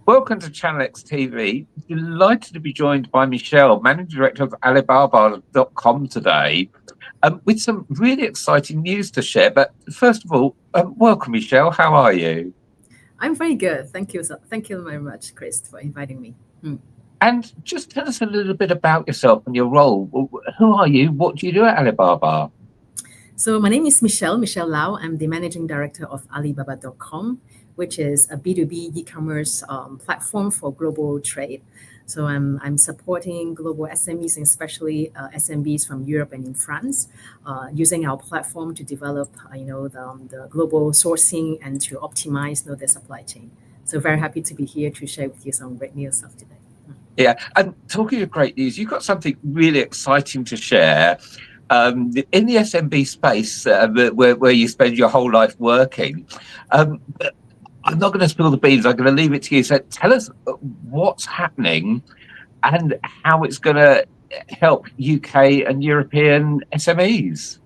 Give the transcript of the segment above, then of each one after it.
Welcome to Channel X TV. Delighted to be joined by Michelle, Managing Director of Alibaba.com today, with some really exciting news to share. But first of all, welcome, Michelle. How are you? I'm very good. Thank you. Thank you very much, Chris, for inviting me. And just tell us a little bit about yourself and your role. Who are you? What do you do at Alibaba? So my name is Michelle Lau. I'm the managing director of Alibaba.com, which is a B2B e-commerce platform for global trade. So I'm supporting global SMEs, and especially SMBs from Europe and in France, using our platform to develop, the global sourcing and to optimize, their supply chain. So very happy to be here to share with you some great news of today. Yeah, and talking of great news, you've got something really exciting to share. In the SMB space, where you spend your whole life working, but I'm not going to spill the beans. I'm going to leave it to you. So tell us what's happening and how it's going to help UK and European SMEs.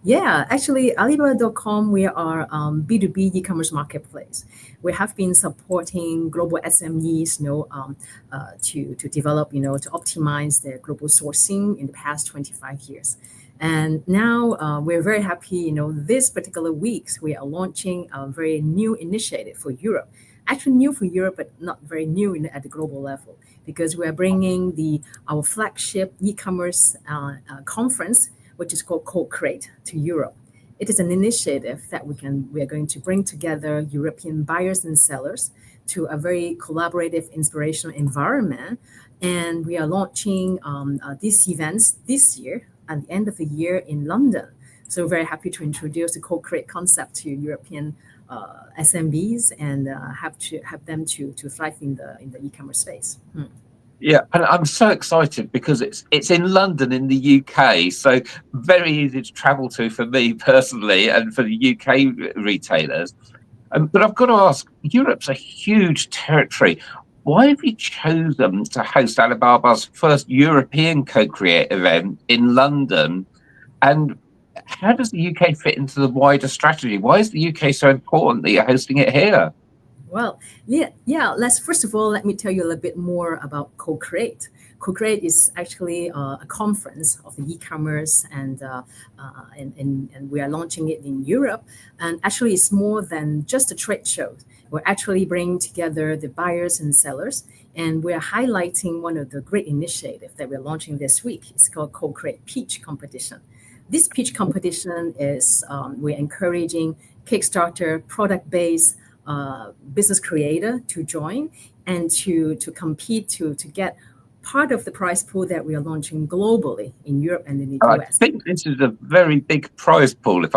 Yeah, actually, Alibaba.com, we are B2B e-commerce marketplace. We have been supporting global SMEs, to develop, to optimize their global sourcing in the past 25 years. And now we're very happy, this particular weeks, we are launching a very new initiative for Europe. Actually new for Europe, but not very new at the global level, because we are bringing our flagship e-commerce conference, which is called CoCreate, to Europe. It is an initiative that we are going to bring together European buyers and sellers to a very collaborative, inspirational environment. And we are launching these events this year at the end of the year in London. So very happy to introduce the co-create concept to European SMBs and have them to thrive in the e-commerce space. Yeah, and I'm so excited because it's in London in the UK, so very easy to travel to for me personally and for the UK retailers. But I've got to ask, Europe's a huge territory. Why have you chosen to host Alibaba's first European co-create event in London? And how does the UK fit into the wider strategy? Why is the UK so important that you're hosting it here? Well, yeah. Let's first of all let me tell you a little bit more about CoCreate. CoCreate is actually a conference of the e-commerce, and we are launching it in Europe. And actually, it's more than just a trade show. We're actually bringing together the buyers and sellers, and we're highlighting one of the great initiatives that we're launching this week. It's called CoCreate Pitch competition. This pitch competition is we're encouraging Kickstarter product-based business creator to join and to compete to get part of the prize pool that we are launching globally in Europe and in the I US. think this is a very big prize pool, if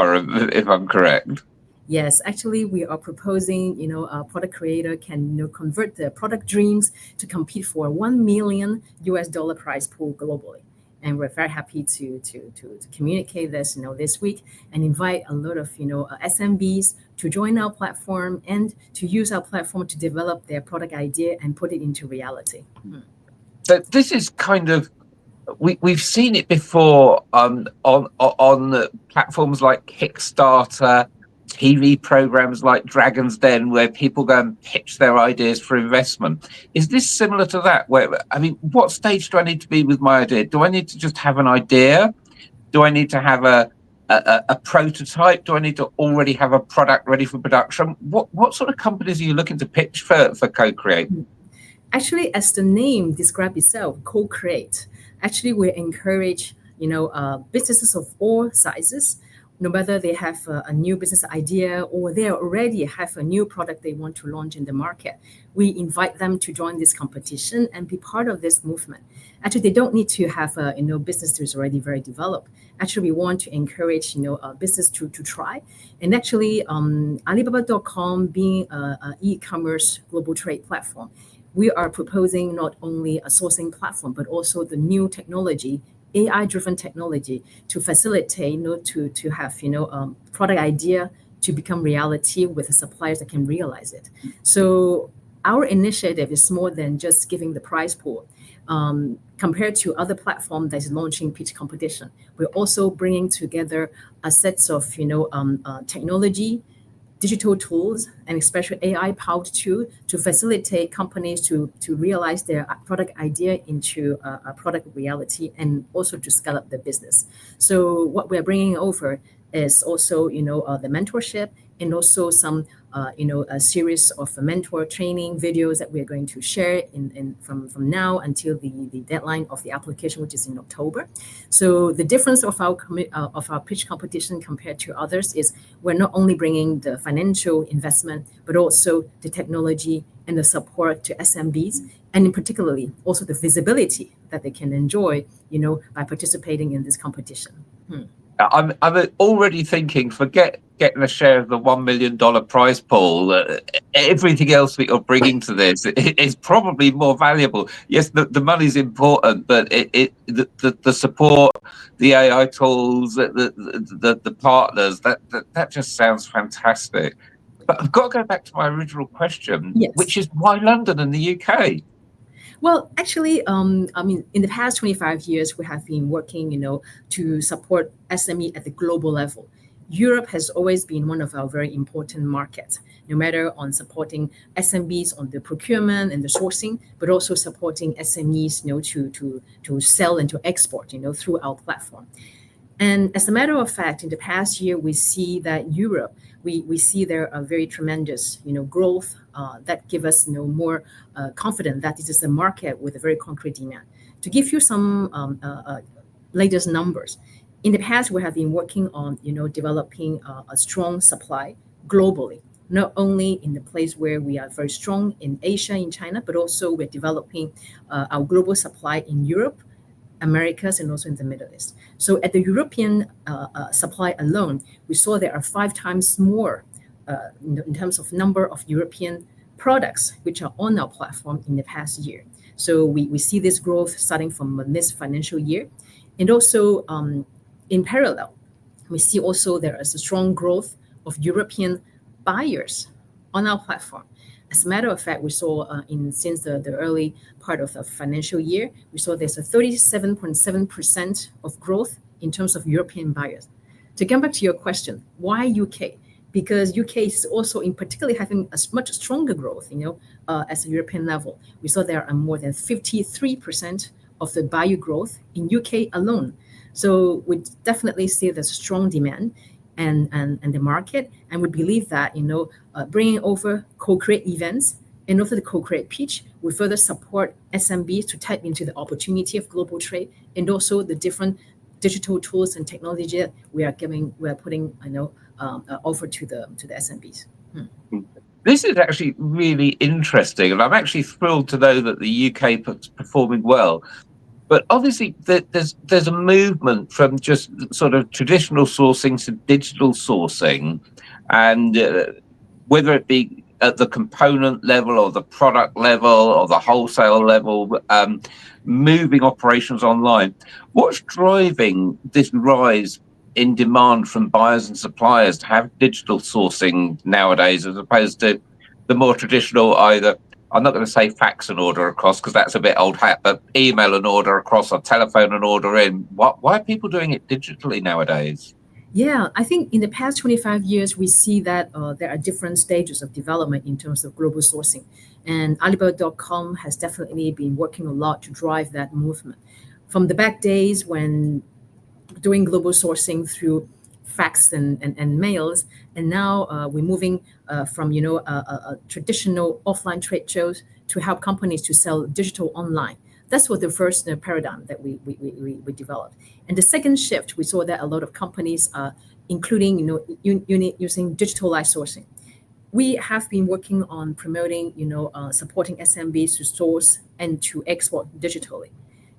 I'm correct. Yes, actually, we are proposing, a product creator can, convert their product dreams to compete for 1 million US dollar prize pool globally. And we're very happy to communicate this, this week and invite a lot of, SMBs to join our platform and to use our platform to develop their product idea and put it into reality. So this is kind of we've seen it before on platforms like Kickstarter, TV programs like Dragon's Den, where people go and pitch their ideas for investment. Is this similar to that? Where, I mean, what stage do I need to be with my idea? Do I need to just have an idea? Do I need to have a prototype? Do I need to already have a product ready for production? What sort of companies are you looking to pitch for Co-Create? Actually, as the name describes itself, co-create. Actually, we encourage businesses of all sizes, no matter they have a new business idea or they already have a new product they want to launch in the market. We invite them to join this competition and be part of this movement. Actually, they don't need to have a business that is already very developed. Actually, we want to encourage a business to try. And actually, Alibaba.com being a e-commerce global trade platform, we are proposing not only a sourcing platform, but also the new technology, AI-driven technology to facilitate, to have, product idea to become reality with the suppliers that can realize it. So our initiative is more than just giving the prize pool. Compared to other platforms that is launching pitch competition, we're also bringing together a sets of, technology digital tools and especially AI-powered tool to facilitate companies to realize their product idea into a product reality and also to scale up their business. So what we're bringing over is also, the mentorship and also some, a series of mentor training videos that we're going to share from now until the deadline of the application, which is in October. So the difference of our pitch competition compared to others is we're not only bringing the financial investment, but also the technology and the support to SMBs, and in particularly also the visibility that they can enjoy, by participating in this competition. I'm already thinking, forget getting a share of the $1 million prize pool. Everything else that you're bringing to this is probably more valuable. Yes, the money's important, but the support, the AI tools, the partners, that just sounds fantastic. But I've got to go back to my original question, Yes. which is why London and the UK? Well, actually, in the past 25 years, we have been working, to support SME at the global level. Europe has always been one of our very important markets, no matter on supporting SMBs on the procurement and the sourcing, but also supporting SMEs, to sell and to export, through our platform. And as a matter of fact, in the past year, we see that Europe, we see there are very tremendous, growth that give us, more confident that this is a market with a very concrete demand. To give you some latest numbers, in the past, we have been working on, developing a strong supply globally, not only in the place where we are very strong in Asia, in China, but also we're developing our global supply in Europe, Americas, and also in the Middle East. So at the European supply alone, we saw there are 5 times more in terms of number of European products which are on our platform in the past year. So we see this growth starting from this financial year. And also in parallel, we see also there is a strong growth of European buyers on our platform. As a matter of fact, we saw since the early part of the financial year, we saw there's a 37.7% of growth in terms of European buyers. To come back to your question, why UK? Because UK is also in particularly having a much stronger growth, as a European level. We saw there are more than 53% of the buyer growth in UK alone. So we definitely see there's strong demand and the market, and we believe that bringing over CoCreate events and also the CoCreate Pitch will further support SMBs to tap into the opportunity of global trade and also the different digital tools and technology that we are putting over to the SMBs. This is actually really interesting, and I'm actually thrilled to know that the UK is performing well. But obviously, there's a movement from just sort of traditional sourcing to digital sourcing, and whether it be at the component level or the product level or the wholesale level, moving operations online. What's driving this rise in demand from buyers and suppliers to have digital sourcing nowadays, as opposed to the more traditional either, I'm not going to say fax an order across because that's a bit old hat, but email an order across or telephone an order in? Why are people doing it digitally nowadays? Yeah, I think in the past 25 years, we see that there are different stages of development in terms of global sourcing. And Alibaba.com has definitely been working a lot to drive that movement. From the back days when doing global sourcing through fax and mails, and now we're moving from traditional offline trade shows to help companies to sell digital online. That's what the first paradigm that we developed. And the second shift, we saw that a lot of companies are including using digitalized sourcing. We have been working on promoting supporting SMBs to source and to export digitally.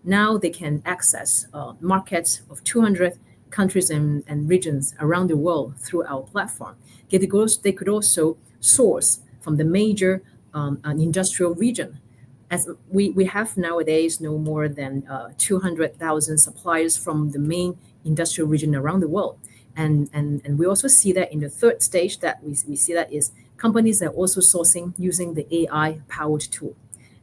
Now they can access markets of 200 countries and regions around the world through our platform. They could also source from the major industrial region. As we have nowadays no more than 200,000 suppliers from the main industrial region around the world. And we also see that in the third stage that we see that is companies are also sourcing using the AI-powered tool.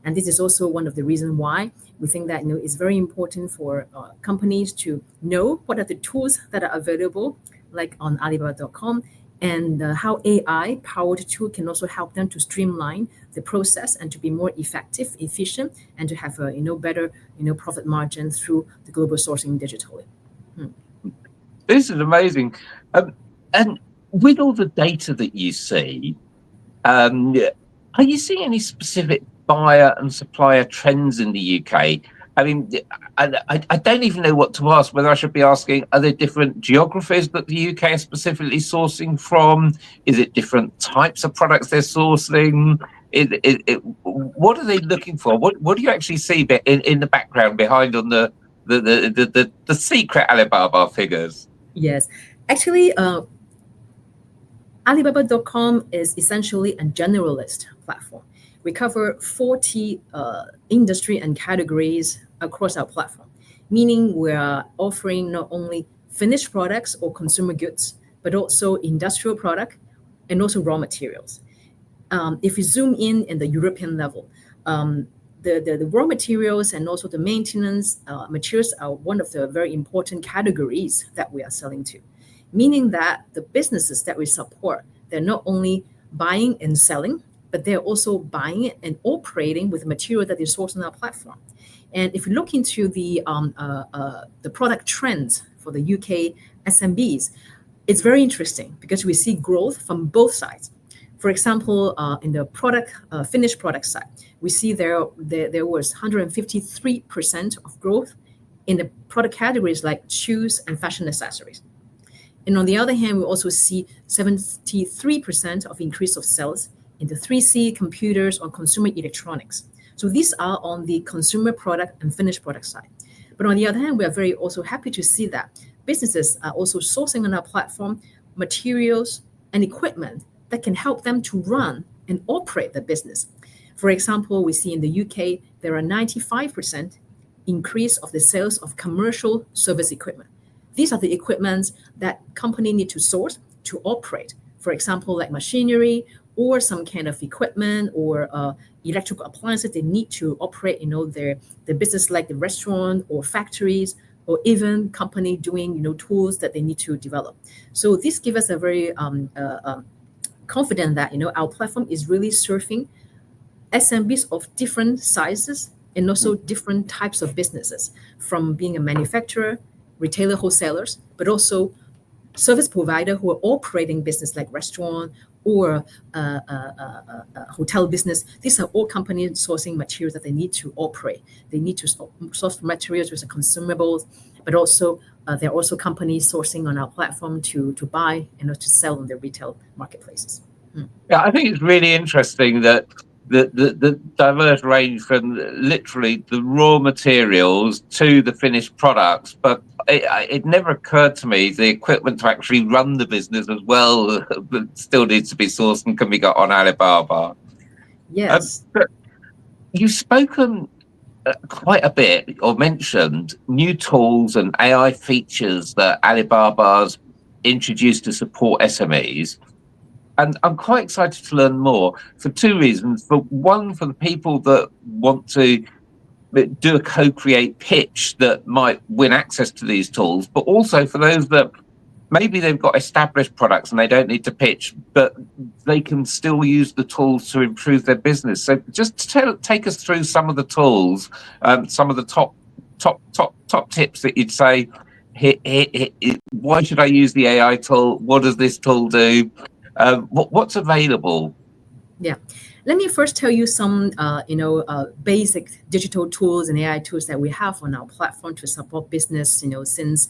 And this is also one of the reasons why we think that it's very important for companies to know what are the tools that are available, like on Alibaba.com, and how AI-powered tool can also help them to streamline the process and to be more effective, efficient, and to have a better profit margin through the global sourcing digitally. This is amazing. And with all the data that you see, are you seeing any specific buyer and supplier trends in the UK? I mean, I don't even know what to ask, whether I should be asking, are there different geographies that the UK is specifically sourcing from? Is it different types of products they're sourcing? What are they looking for? What do you actually see in the background behind on the secret Alibaba figures? Yes, actually, Alibaba.com is essentially a generalist platform. We cover 40 industry and categories across our platform, meaning we are offering not only finished products or consumer goods, but also industrial product and also raw materials. If we zoom in the European level, the raw materials and also the maintenance materials are one of the very important categories that we are selling to, meaning that the businesses that we support, they're not only buying and selling, but they're also buying and operating with the material that they source on our platform. And if you look into the product trends for the UK SMBs, it's very interesting because we see growth from both sides. For example, in the finished product side, we see there was 153% of growth in the product categories like shoes and fashion accessories. And on the other hand, we also see 73% of increase of sales in the 3C computers or consumer electronics. So these are on the consumer product and finished product side. But on the other hand, we are very also happy to see that businesses are also sourcing on our platform materials and equipment that can help them to run and operate the business. For example, we see in the UK, there are 95% increase of the sales of commercial service equipment. These are the equipments that company need to source to operate. For example, like machinery or some kind of equipment or electrical appliances they need to operate, their business like the restaurant or factories or even company doing, tools that they need to develop. So this gives us a very confident that, our platform is really serving SMBs of different sizes and also different types of businesses, from being a manufacturer, retailer, wholesalers, but also service provider who are operating business like restaurant or hotel business. These are all companies sourcing materials that they need to operate. They need to source materials with the consumables, but also there are also companies sourcing on our platform to buy and to sell on their retail marketplaces. Yeah, I think it's really interesting that the diverse range from literally the raw materials to the finished products, but it never occurred to me the equipment to actually run the business as well still needs to be sourced and can be got on Alibaba. Yes. But you've spoken quite a bit or mentioned new tools and AI features that Alibaba's introduced to support SMEs. And I'm quite excited to learn more for two reasons. For one, for the people that want to do a co-create pitch that might win access to these tools, but also for those that maybe they've got established products and they don't need to pitch, but they can still use the tools to improve their business. So just take us through some of the tools, some of the top tips that you'd say, why should I use the AI tool? What does this tool do? What's available? Yeah, let me first tell you some, basic digital tools and AI tools that we have on our platform to support business, since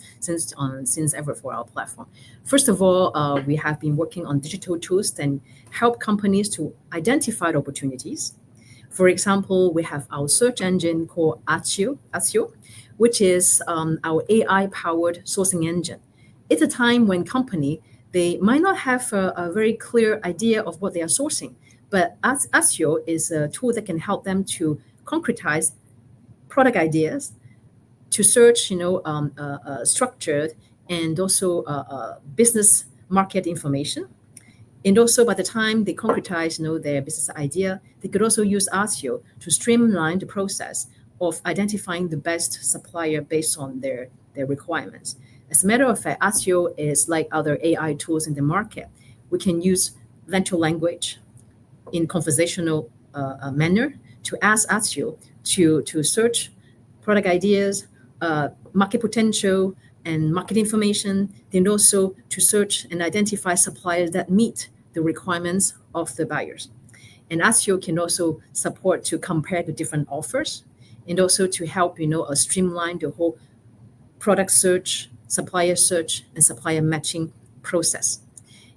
ever for our platform. First of all, we have been working on digital tools that help companies to identify opportunities. For example, we have our search engine called Azure, which is our AI-powered sourcing engine. It's a time when they might not have a very clear idea of what they are sourcing, but Azure is a tool that can help them to concretize product ideas, to search, structured and also business market information. And also by the time they concretize, their business idea, they could also use Azure to streamline the process of identifying the best supplier based on their requirements. As a matter of fact, Azure is like other AI tools in the market. we can use natural language in conversational manner to ask Axio to search product ideas, market potential, and market information, then also to search and identify suppliers that meet the requirements of the buyers. And Axio can also support to compare the different offers and also to help, streamline the whole product search, supplier search, and supplier matching process.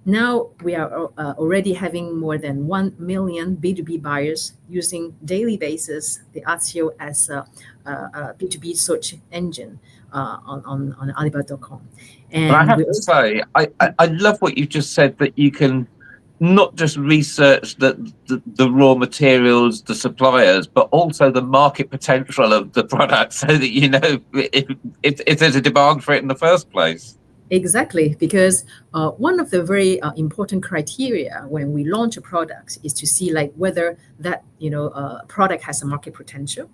Now we are already having more than 1 million B2B buyers using daily basis the Axio as a B2B search engine on Alibaba.com. And I And have we to also, say, I love what you just said, that you can not just research the raw materials, the suppliers, but also the market potential of the product, so that you know if there's a demand for it in the first place. Exactly, because one of the very important criteria when we launch a product is to see like whether that product has a market potential,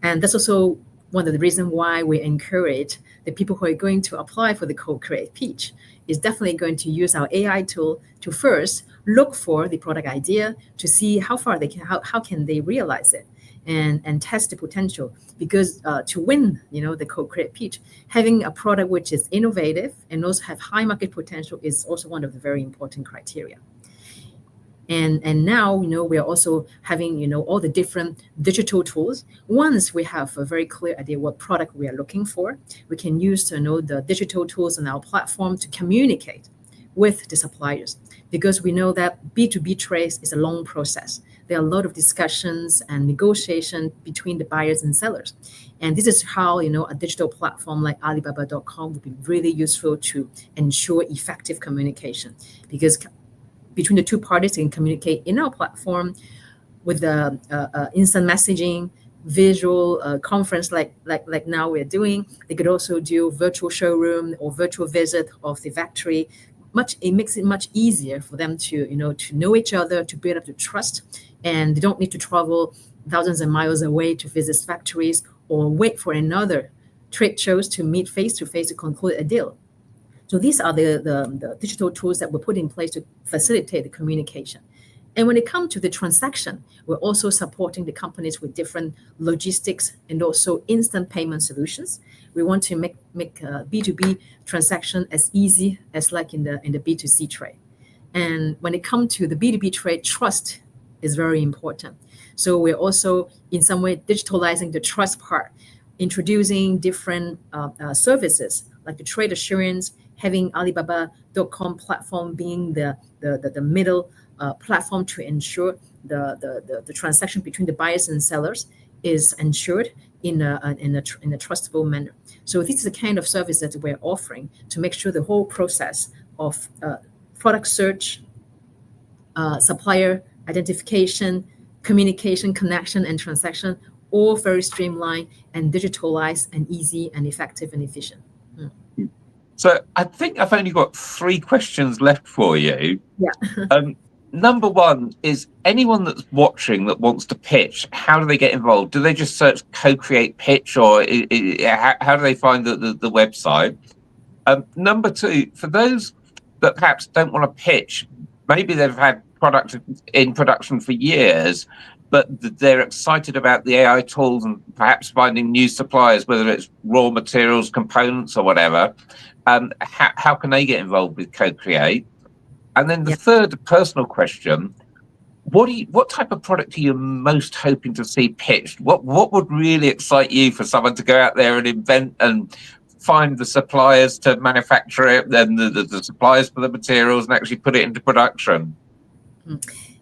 and that's also one of the reasons why we encourage the people who are going to apply for the CoCreate Pitch is definitely going to use our AI tool to first look for the product idea to see how far they can how can they realize it and test the potential, because to win the CoCreate Pitch, having a product which is innovative and also have high market potential is also one of the very important criteria. And now we are also having all the different digital tools. Once we have a very clear idea what product we are looking for, we can use the digital tools on our platform to communicate with the suppliers, because we know that B2B trade is a long process. There are a lot of discussions and negotiation between the buyers and sellers. And this is how a digital platform like Alibaba.com would be really useful to ensure effective communication, because between the two parties can communicate in our platform with the instant messaging, visual conference like now we're doing. They could also do virtual showroom or virtual visit of the factory. It makes it much easier for them to know each other, to build up the trust, and they don't need to travel thousands of miles away to visit factories or wait for another trade shows to meet face to face to conclude a deal. So these are the digital tools that were put in place to facilitate the communication. And when it comes to the transaction, we're also supporting the companies with different logistics and also instant payment solutions. We want to make B2B transaction as easy as like in the B2C trade. And when it comes to the B2B trade, trust is very important. So we're also in some way digitalizing the trust part, introducing different services like the trade assurance, having Alibaba.com platform being the middle platform to ensure the transaction between the buyers and sellers is ensured in a trustable manner. So this is the kind of service that we're offering to make sure the whole process of product search, supplier identification, communication, connection, and transaction all very streamlined and digitalized and easy and effective and efficient. So I think I've only got 3 questions left for you. Yeah. Number 1 is, anyone that's watching that wants to pitch, how do they get involved? Do they just search CoCreate Pitch, or how do they find the website? Number 2, for those that perhaps don't want to pitch, maybe they've had product in production for years, but they're excited about the AI tools and perhaps finding new suppliers, whether it's raw materials, components, or whatever. How can they get involved with CoCreate? And then the third personal question: what type of product are you most hoping to see pitched? What would really excite you for someone to go out there and invent and find the suppliers to manufacture it, then the suppliers for the materials, and actually put it into production?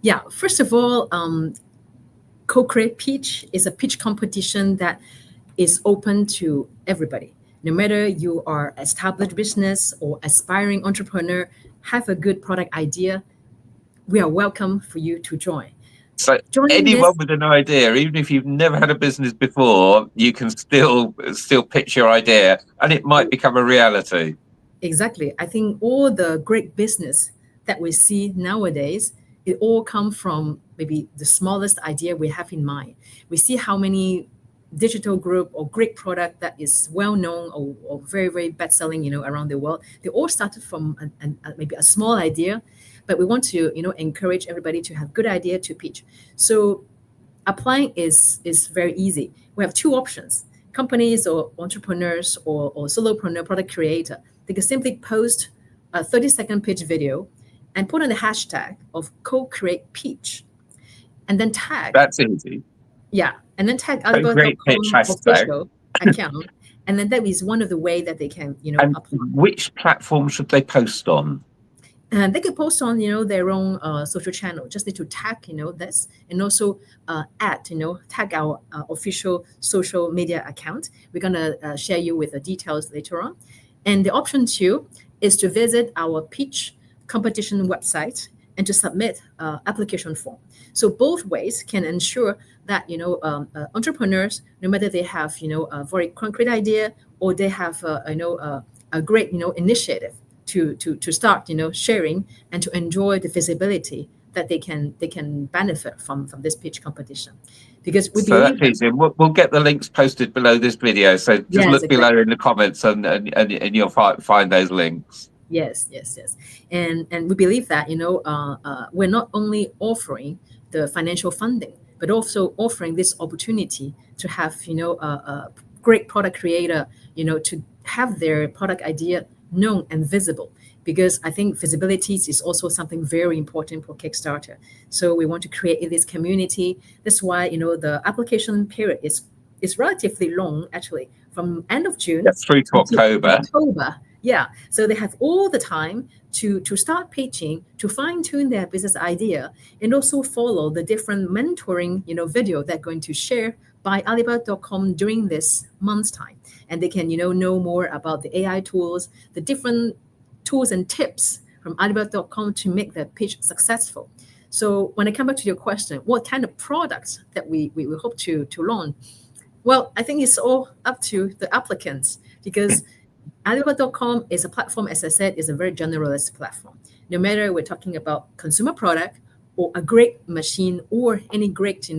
Yeah, first of all, CoCreate Pitch is a pitch competition that is open to everybody. No matter you are established business or aspiring entrepreneur, have a good product idea, we are welcome for you to join. So anyone with an idea, even if you've never had a business before, you can still pitch your idea, and it might become a reality. Exactly. I think all the great business that we see nowadays, it all come from maybe the smallest idea we have in mind. We see how many digital group or great product that is well known or very, very best selling, around the world. They all started from maybe a small idea, but we want to, encourage everybody to have good idea to pitch. So applying is very easy. We have two options. Companies or entrepreneurs or solopreneur product creator, they can simply post a 30-second pitch video and put in the hashtag of CoCreate Pitch and then tag. That's easy. Yeah. And then tag CoCreate Pitch Alibaba.com hashtag. official account. And then that is one of the way that they can, And apply. which platform should they post on? And they could post on, their own social channel. Just need to tag, this, and also tag our official social media account. We're gonna share you with the details later on. And the option 2 is to visit our pitch competition website and to submit application form. So both ways can ensure that entrepreneurs, no matter they have a very concrete idea or they have a great initiative to start sharing and to enjoy the visibility that they can benefit from this pitch competition. Because we believe that's easy. We'll get the links posted below this video. So just Yes, look below exactly. in the comments and you'll find those links. Yes. And we believe that we're not only offering the financial funding, but also offering this opportunity to have a great product creator to have their product idea known and visible, because I think visibility is also something very important for Kickstarter. So we want to create this community. That's why the application period is relatively long, actually, from end of June through to October. Yeah, so they have all the time to start pitching, to fine tune their business idea, and also follow the different mentoring video they're going to share by Alibaba.com during this month's time. And they can know more about the AI tools, the different tools and tips from Alibaba.com to make their pitch successful. So when I come back to your question, what kind of products that we hope to launch? Well, I think it's all up to the applicants, because Alibaba.com is a platform, as I said, is a very generalist platform. No matter we're talking about consumer product or a great machine or any great,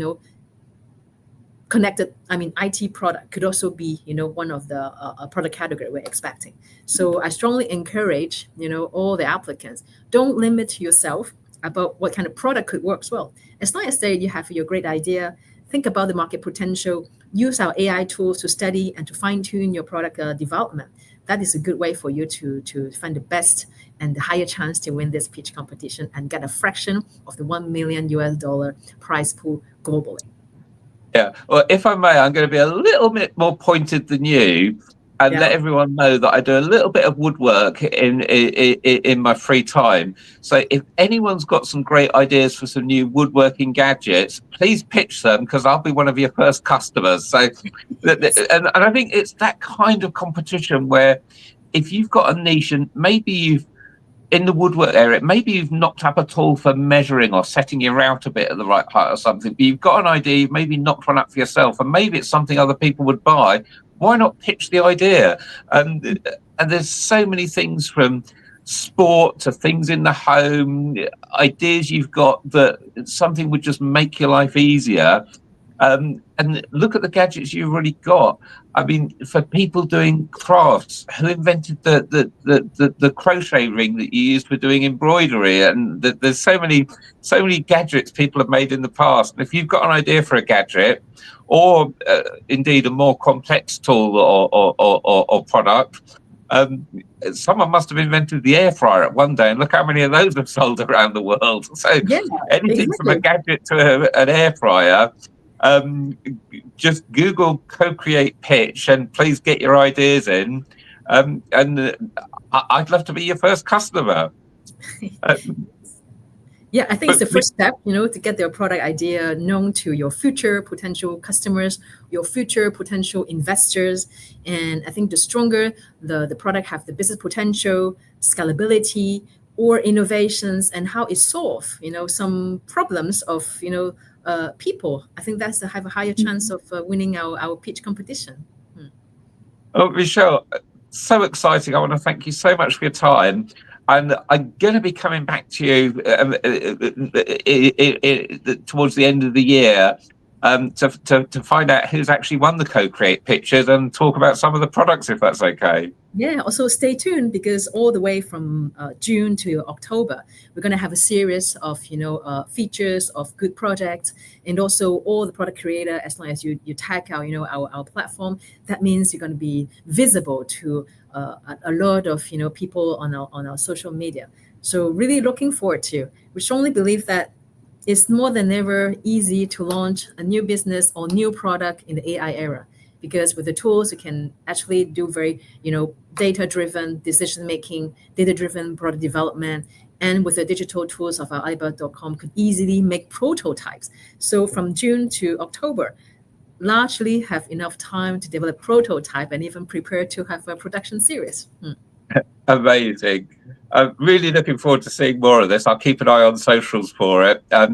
connected, IT product could also be, one of the product category we're expecting. So I strongly encourage, all the applicants, don't limit yourself about what kind of product could work well. As long as you have your great idea, think about the market potential, use our AI tools to study and to fine tune your product development. That is a good way for you to find the best and the higher chance to win this pitch competition and get a fraction of the $1 million prize pool globally. Yeah. Well, if I may, I'm going to be a little bit more pointed than you and let everyone know that I do a little bit of woodwork in my free time. So if anyone's got some great ideas for some new woodworking gadgets, please pitch them, because I'll be one of your first customers. So, and I think it's that kind of competition where if you've got a niche and maybe you've, in the woodwork area, maybe you've knocked up a tool for measuring or setting your router bit at the right height or something, but you've got an idea, you've maybe knocked one up for yourself, and maybe it's something other people would buy. Why not pitch the idea? And there's so many things, from sport to things in the home, ideas you've got that something would just make your life easier. And look at the gadgets you've already got. I mean, for people doing crafts, who invented the crochet ring that you use for doing embroidery? And there's so many gadgets people have made in the past. And if you've got an idea for a gadget, or indeed a more complex tool or product, someone must have invented the air fryer at one day, and look how many of those have sold around the world. So anything from a gadget to an air fryer. Just Google CoCreate Pitch and please get your ideas in. And I'd love to be your first customer. Yeah, I think it's the first step, to get their product idea known to your future potential customers, your future potential investors. And I think the stronger the product have the business potential, scalability, or innovations, and how it solves, some problems of, people, I think that's have a higher chance of winning our pitch competition. Oh, Michelle, so exciting. I want to thank you so much for your time. And I'm going to be coming back to you towards the end of the year to find out who's actually won the CoCreate Pitches and talk about some of the products, if that's okay. Yeah, also stay tuned because all the way from June to October, we're going to have a series of features of good projects, and also all the product creator. As long as you tag our our platform, that means you're going to be visible to a lot of people on our social media. So really looking forward to. We strongly believe that it's more than ever easy to launch a new business or new product in the AI era, because with the tools you can actually do very data driven decision making, data driven product development, and with the digital tools of our Alibaba.com could easily make prototypes. So from June to October, largely have enough time to develop prototype and even prepare to have a production series. Amazing. I'm really looking forward to seeing more of this. I'll keep an eye on socials for it. Yeah.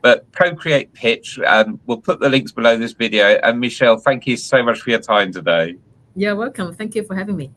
But CoCreate Pitch, we'll put the links below this video. And Michelle, thank you so much for your time today. You're welcome. Thank you for having me.